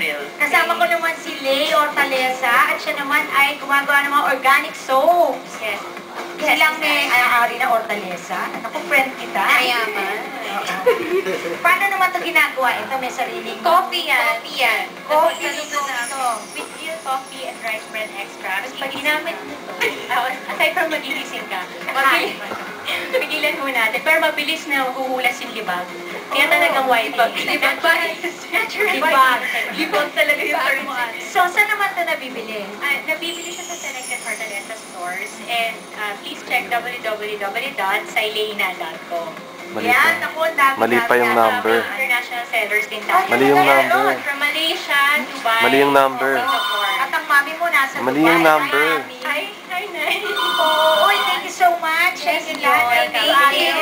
April. Kasama ko naman si Lay Hortaleza at siya naman ay gumagawa ng mga organic soaps. Yes. Silang may ari na Hortaleza. Naku, friend kita. Mayaman. Paano naman ito ginagawa? Ito may sariling Coffee yan. Coffee Ito. With real coffee and rice bran extract. Pag ginamit mo ito, aside from magigising ka, pigilan mo natin. Pero mabilis na huhulas yung libag. Kaya talagang white. Libag ba? Natural white. Libag talaga yung term mo. So, saan naman ito nabibili? Nabibili siya sa selected Hortaleza stores. And please check www.silena.com. Yan, naku, Mali pa yung number. International sellers din tayo. Mali yung number. From Malaysia, Dubai, Mali yung number. Singapore. At ang mami mo nasa Mali Dubai. yung number. Hi, Nay. Oh, thank you so much. Yes, Thank you. you're welcome. Thank you.